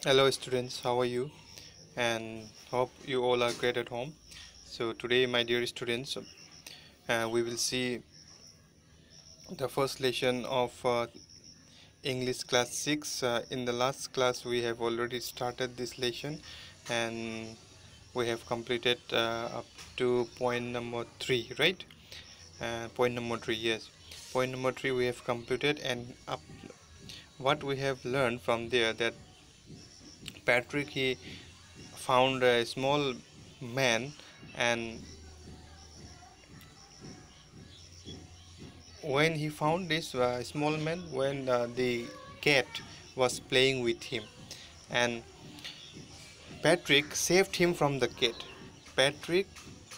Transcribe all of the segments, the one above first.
Hello students, how are you? And hope you all are great at home. So today, my dear students, we will see the first lesson of English class 6. In the last class we have already started this lesson, and we have completed up to point number 3, right? Point number 3, yes. Point number 3 we have completed, and up what we have learned from there, that Patrick, he found a small man, and when he found this small man, when the cat was playing with him, and Patrick saved him from the cat. Patrick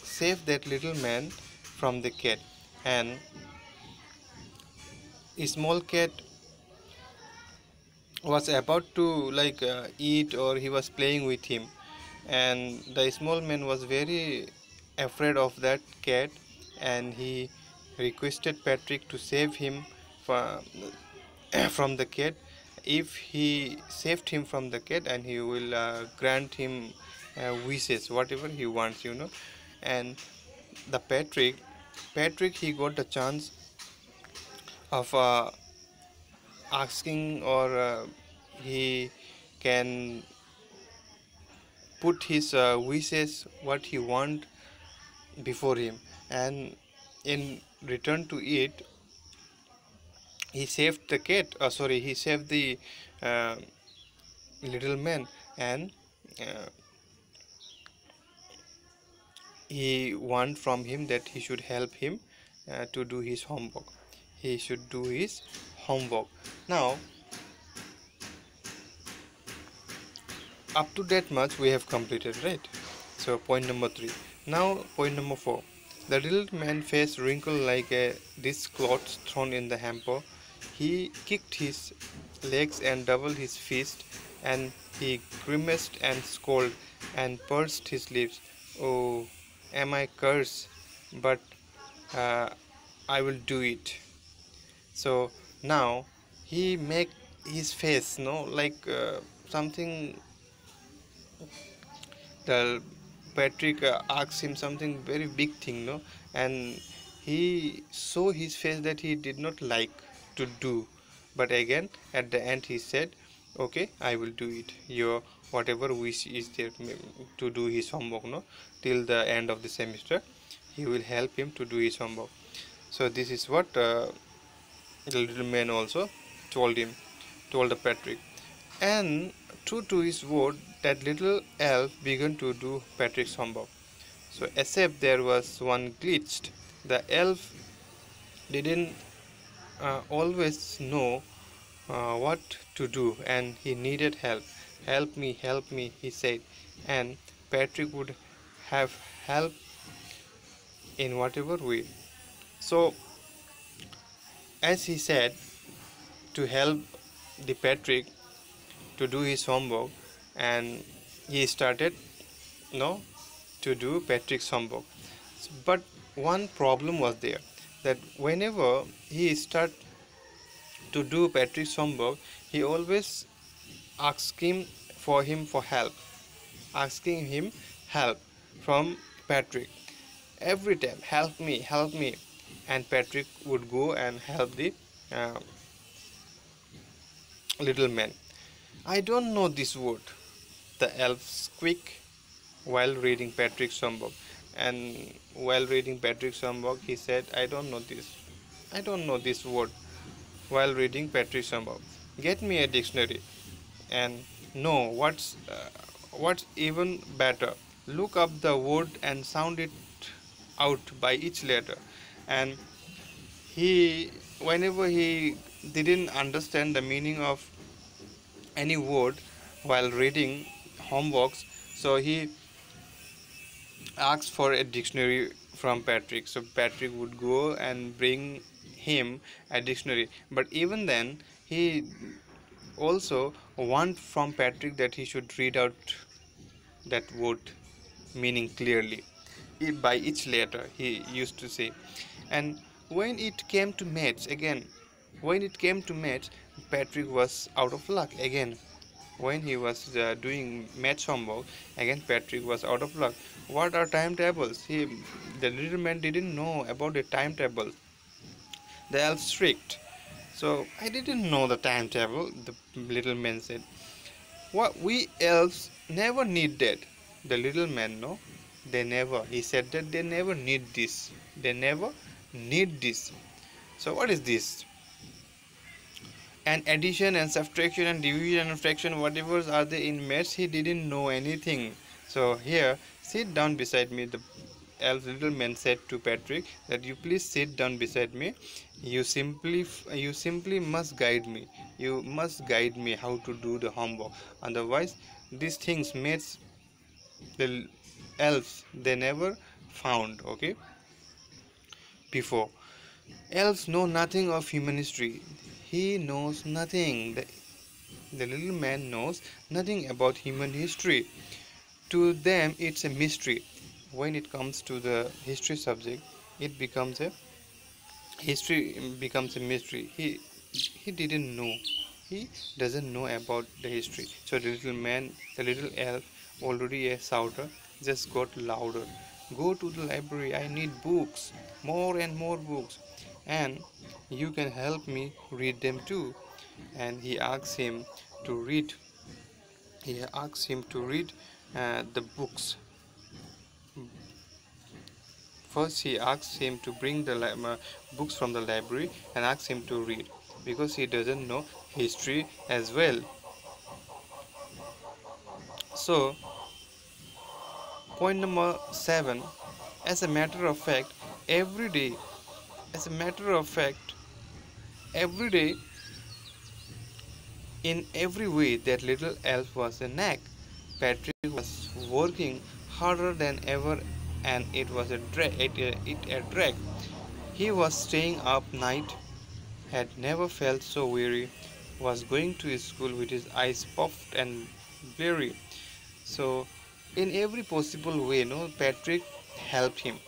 saved that little man from the cat, and a small cat was about to eat, or he was playing with him, and the small man was very afraid of that cat, and he requested Patrick to save him from from the cat. If he saved him from the cat, and he will grant him wishes, whatever he wants, and the Patrick, he got the chance of asking, or he can put his wishes, what he want, before him, and in return to it, he saved the cat, sorry, he saved the uh, little man, and uh, he want from him that he should help him to do his homework. He should do his homework. Now, up to that much we have completed, right? So point number 3. Now point number 4. The little man face wrinkled like a dishcloth thrown in the hamper. He kicked his legs and doubled his fist, and he grimaced and scolded and pursed his lips. Oh, am I cursed? But uh, I will do it. So now he make his face, like something. The Patrick asked him something very big thing, and he saw his face that he did not like to do. But again, at the end, he said, "Okay, I will do it. Your whatever wish is there to do his homework, till the end of the semester, he will help him to do his homework." So this is what the little man also told him, told the Patrick. And true to his word, that little elf began to do Patrick's homework. So, except there was one glitch. The elf didn't always know what to do, and he needed help. Help me, he said. And Patrick would have help in whatever way. So, as he said to help the Patrick to do his homework, and he started to do Patrick's homework. But one problem was there, that whenever he start to do Patrick's homework, he always asking him help from Patrick. Every time, help me, and Patrick would go and help the uh, little man. I don't know this word, the elf squeaked while reading Patrick's homework. And while reading Patrick's homework, he said, I don't know this word. While reading Patrick's homework, get me a dictionary. And no, what's even better, look up the word and sound it out by each letter. And he, whenever he didn't understand the meaning of any word while reading homeworks, so he asked for a dictionary from Patrick. So Patrick would go and bring him a dictionary. But even then, he also want from Patrick that he should read out that word meaning clearly by each letter, he used to say. And when it came to maths, Patrick was out of luck again. when he was doing maths homework. Again Patrick was out of luck. What are timetables? The little man didn't know about the timetable. The elf shrieked. So I didn't know the timetable, the little man said. What, we elves never need that. The little man, no, they never. He said that they never need this. They never need this. So what is this? And addition and subtraction and division and fraction, whatever are they in maths, he didn't know anything. So here, sit down beside me. The elf little man said to Patrick that you please sit down beside me. You simply must guide me. You must guide me how to do the homework. Otherwise, these things maths the elves they never found. Okay, before. Elves know nothing of human history. He knows nothing. The little man knows nothing about human history. To them, it's a mystery. When it comes to the history subject, it becomes a history becomes a mystery. He didn't know. He doesn't know about the history. So the little man, the little elf, already a shouter, just got louder. Go to the library. I need books, more and more books, and you can help me read them too. And he asks him to read. He asks him to read the books. First, he asks him to bring the books from the library and asks him to read because he doesn't know history as well. So, point number 7, as a matter of fact, every day, as a matter of fact, every day, in every way, that little elf was a knack. Patrick was working harder than ever, and it was a drag. It a drag. He was staying up night, had never felt so weary, was going to school with his eyes puffed and blurry. So, in every possible way, no, Patrick helped him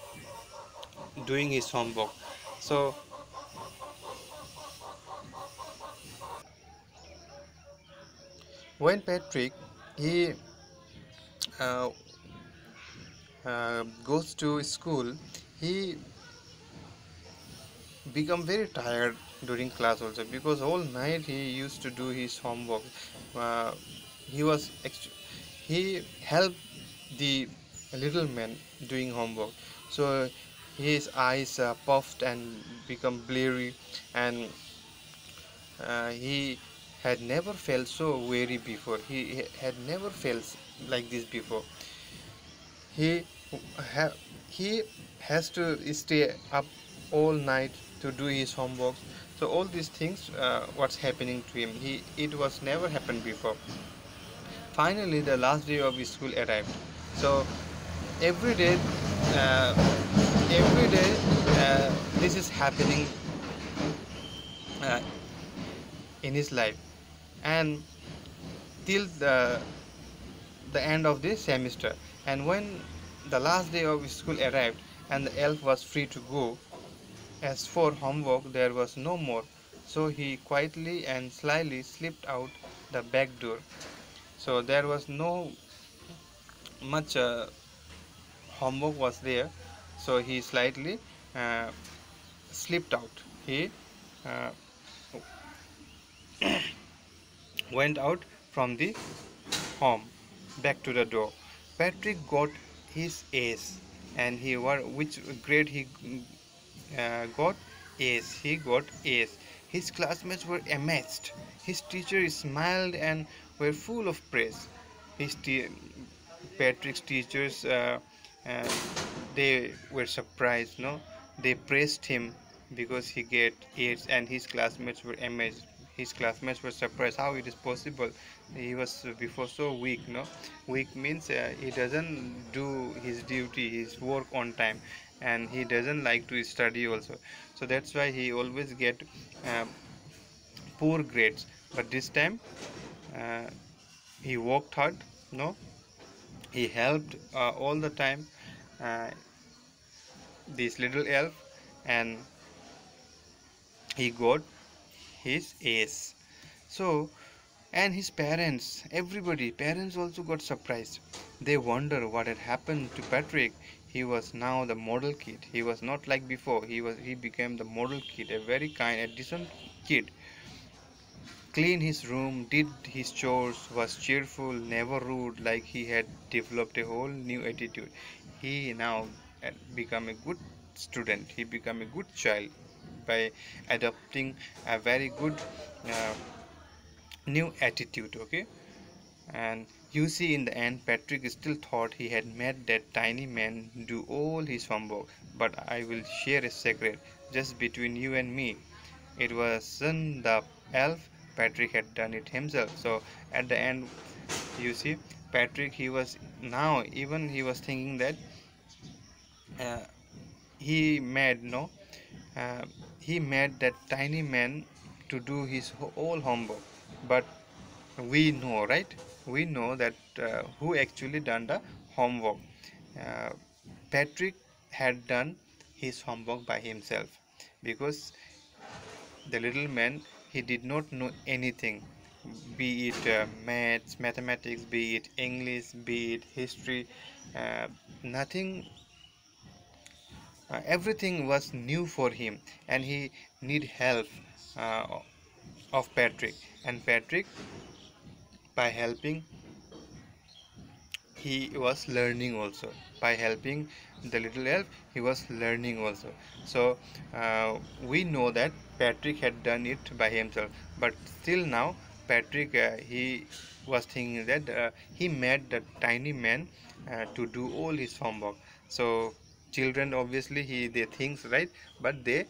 doing his homework. So, when Patrick he uh, goes to school, he become very tired during class also because all night he used to do his homework. Uh, he was he helped the little man doing homework, so his eyes puffed and become blurry, and he had never felt so weary before. He had never felt like this before. He ha- he has to stay up all night to do his homework. So all these things, what's happening to him, it was never happened before. Finally, the last day of his school arrived. So every day, uh, every day, this is happening uh, in his life, and till the end of the semester. And when the last day of school arrived and the elf was free to go, as for homework there was no more, so he quietly and slyly slipped out the back door. So there was no much homework was there, so he slightly uh, slipped out. He uh, went out from the home back to the door. Patrick got his A's, and he were which grade he got A's. He got A's. His classmates were amazed. His teacher smiled and were full of praise. His Patrick's teachers, uh, they were surprised. No, they praised him because he get A's, and his classmates were amazed. His classmates were surprised how it is possible. He was before so weak. No, weak means he doesn't do his duty, his work on time, and he doesn't like to study also. So that's why he always get uh, poor grades. But this time uh, he worked hard. No, he helped all the time uh, this little elf, and he got his A's. So And his parents, everybody, parents also got surprised. They wonder what had happened to Patrick. He was now the model kid. He was not like before. He became the model kid, a very kind, a decent kid. Cleaned his room, did his chores, was cheerful, never rude, like he had developed a whole new attitude. He now had become a good student. He became a good child by adopting a very good uh, new attitude. Okay. And you see, in the end, Patrick still thought he had made that tiny man do all his homework. But I will share a secret just between you and me. It wasn't the elf, Patrick had done it himself. So at the end, you see, Patrick, he was now, even he was thinking that uh, he made, no, uh, he made that tiny man to do his whole homework. But we know, right? We know that who actually done the homework. uh, Patrick had done his homework by himself, because the little man, he did not know anything, be it maths, mathematics, be it English, be it history, nothing. Everything was new for him, and he need help uh, of Patrick. And Patrick, by helping, he was learning also. By helping the little elf, he was learning also. So we know that Patrick had done it by himself, but still now Patrick, he was thinking that he made the tiny man to do all his homework. So children, obviously, they think, right, but they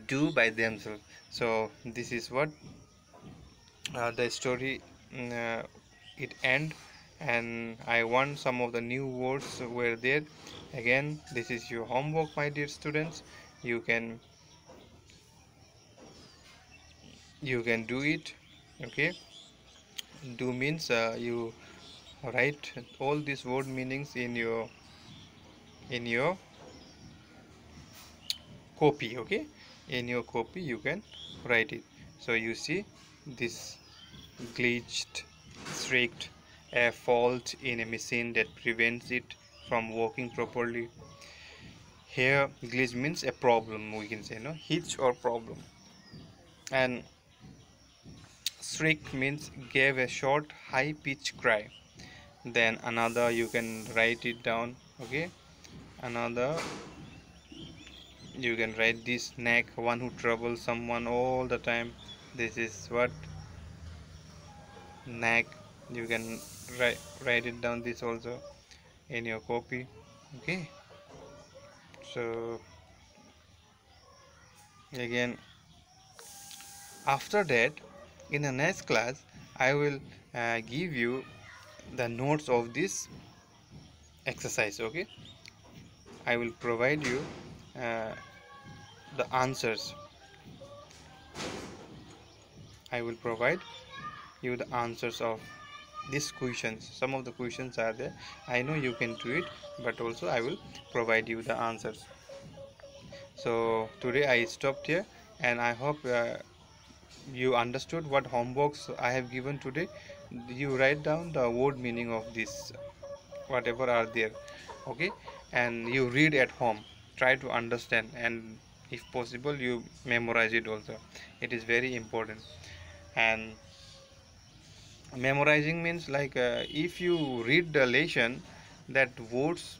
do by themselves. So this is what the story, it end. And I want some of the new words were there. Again, this is your homework, my dear students. You can do it. Okay. Do means you write all these word meanings in your copy. Okay, in your copy you can write it. So you see, this glitched, streaked, a fault in a machine that prevents it from working properly. Here, glitch means a problem, we can say, no, hitch or problem. And shriek means gave a short, high pitched cry. Then another, you can write it down. Okay, another, you can write this neck, one who troubles someone all the time. This is what neck. You can write it down, this also, in your copy. Okay. So again, after that, in the next class, I will give you the notes of this exercise. Okay, I will provide you uh, the answers. I will provide you the answers of these questions. Some of the questions are there. I know you can do it, but also I will provide you the answers. So today I stopped here, and I hope you understood what homeworks I have given today. You write down the word meaning of this, whatever are there. Okay, and you read at home, try to understand, and if possible you memorize it also. It is very important. And memorizing means like, if you read the lesson, that words,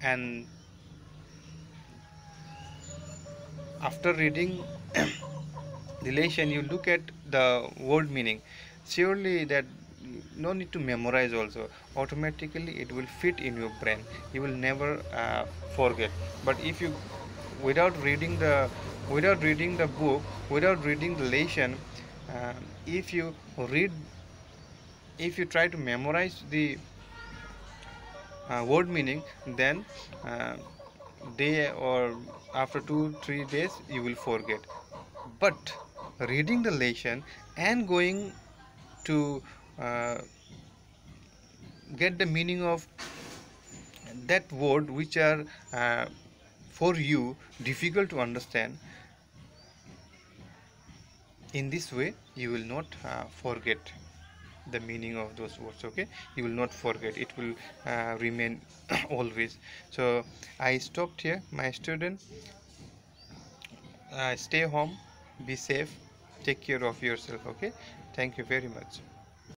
and after reading the lesson you look at the word meaning, surely that no need to memorize also, automatically it will fit in your brain. You will never forget. But if you, without reading the book, without reading the lesson, uh, if you read, if you try to memorize the word meaning, then day or after 2-3 days you will forget. But reading the lesson and going to uh, get the meaning of that word which are for you difficult to understand, In this way you will not forget the meaning of those words. Okay, you will not forget, it will remain always. So I stopped here. My student, stay home, be safe, take care of yourself. Okay, thank you very much.